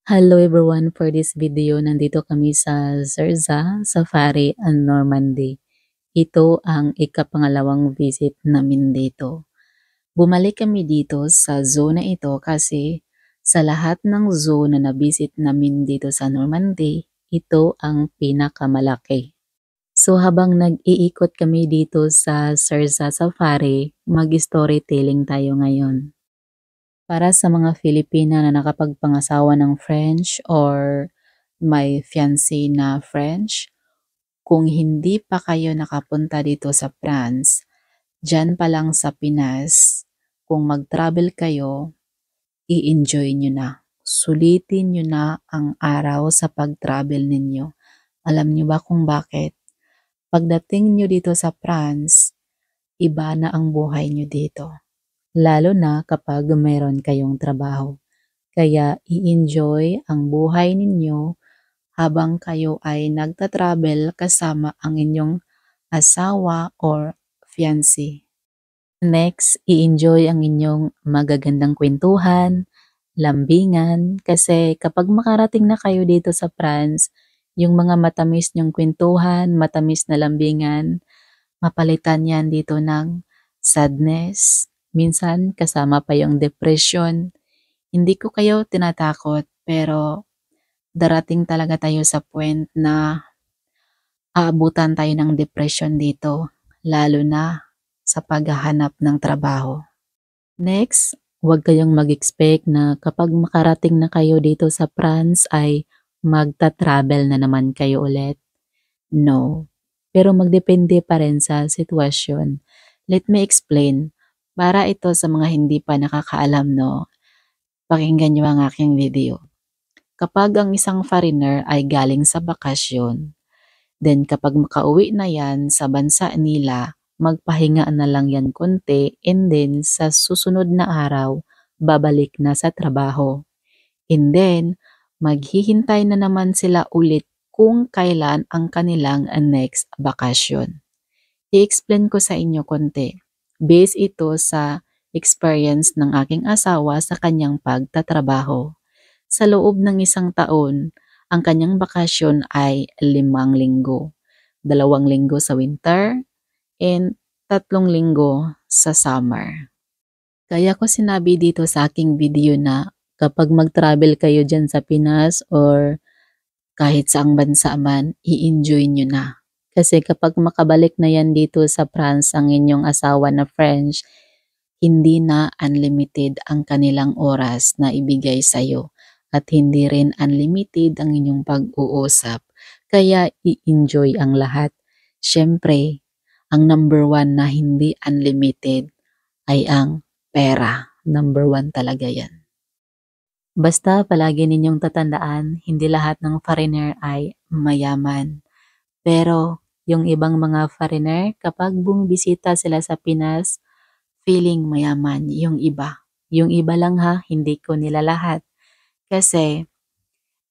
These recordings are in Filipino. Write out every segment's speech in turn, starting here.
Hello everyone, for this video, nandito kami sa Zarza Safari and Normandy. Ito ang ikapangalawang visit namin dito. Bumalik kami dito sa zoo na ito kasi sa lahat ng zoo na nabisit namin dito sa Normandy, ito ang pinakamalaki. So habang nag-iikot kami dito sa Zarza Safari, mag-storytelling tayo ngayon. Para sa mga Filipina na nakapagpangasawa ng French or may fiancé na French, kung hindi pa kayo nakapunta dito sa France, dyan pa lang sa Pinas, kung mag-travel kayo, i-enjoy nyo na. Sulitin nyo na ang araw sa pag-travel ninyo. Alam nyo ba kung bakit? Pagdating nyo dito sa France, iba na ang buhay nyo dito. Lalo na kapag mayroon kayong trabaho. Kaya i-enjoy ang buhay ninyo habang kayo ay nagta-travel kasama ang inyong asawa or fiancé. Next, i-enjoy ang inyong magagandang kwentuhan, lambingan, kasi kapag makarating na kayo dito sa France, yung mga matamis nyong kwentuhan, matamis na lambingan, mapalitan yan dito ng sadness, minsan kasama pa yung depression. Hindi ko kayo tinatakot, pero darating talaga tayo sa point na aabutan tayo ng depression dito, lalo na sa paghahanap ng trabaho. Next, huwag kayong mag-expect na kapag makarating na kayo dito sa France ay magta-travel na naman kayo ulit. No. Pero magdepende pa rin sa sitwasyon. Let me explain. Para ito sa mga hindi pa nakakaalam, no? Pakinggan nyo ang aking video. Kapag ang isang foreigner ay galing sa bakasyon, then kapag makauwi na yan sa bansa nila, magpahinga na lang yan konti, and then sa susunod na araw, babalik na sa trabaho. And then, maghihintay na naman sila ulit kung kailan ang kanilang next bakasyon. I-explain ko sa inyo konti. Based ito sa experience ng aking asawa sa kanyang pagtatrabaho. Sa loob ng isang taon, ang kanyang bakasyon ay 5 linggo. 2 linggo sa winter and 3 linggo sa summer. Kaya ko sinabi dito sa aking video na kapag mag-travel kayo dyan sa Pinas or kahit saang bansa man, i-enjoy nyo na. Kasi kapag makabalik na yan dito sa France ang inyong asawa na French, hindi na unlimited ang kanilang oras na ibigay sa'yo at hindi rin unlimited ang inyong pag-uusap. Kaya i-enjoy ang lahat. Siyempre, ang number one na hindi unlimited ay ang pera. Number one talaga yan. Basta palagi ninyong tatandaan, hindi lahat ng foreigner ay mayaman. Pero yung ibang mga foreigner, kapag bumibisita sila sa Pinas, feeling mayaman yung iba. Yung iba lang ha, hindi ko nila lahat. Kasi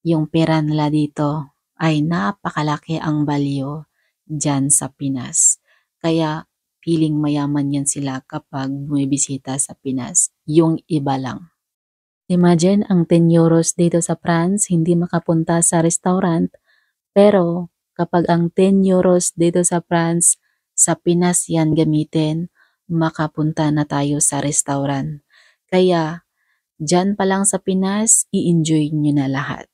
yung pera nila dito ay napakalaki ang value dyan sa Pinas. Kaya feeling mayaman yan sila kapag bumibisita sa Pinas. Yung iba lang. Imagine ang 10 euros dito sa France, hindi makapunta sa restaurant. Pero kapag ang 10 euros dito sa France, sa Pinas yan gamitin, makapunta na tayo sa restaurant. Kaya, dyan pa lang sa Pinas, i-enjoy nyo na lahat.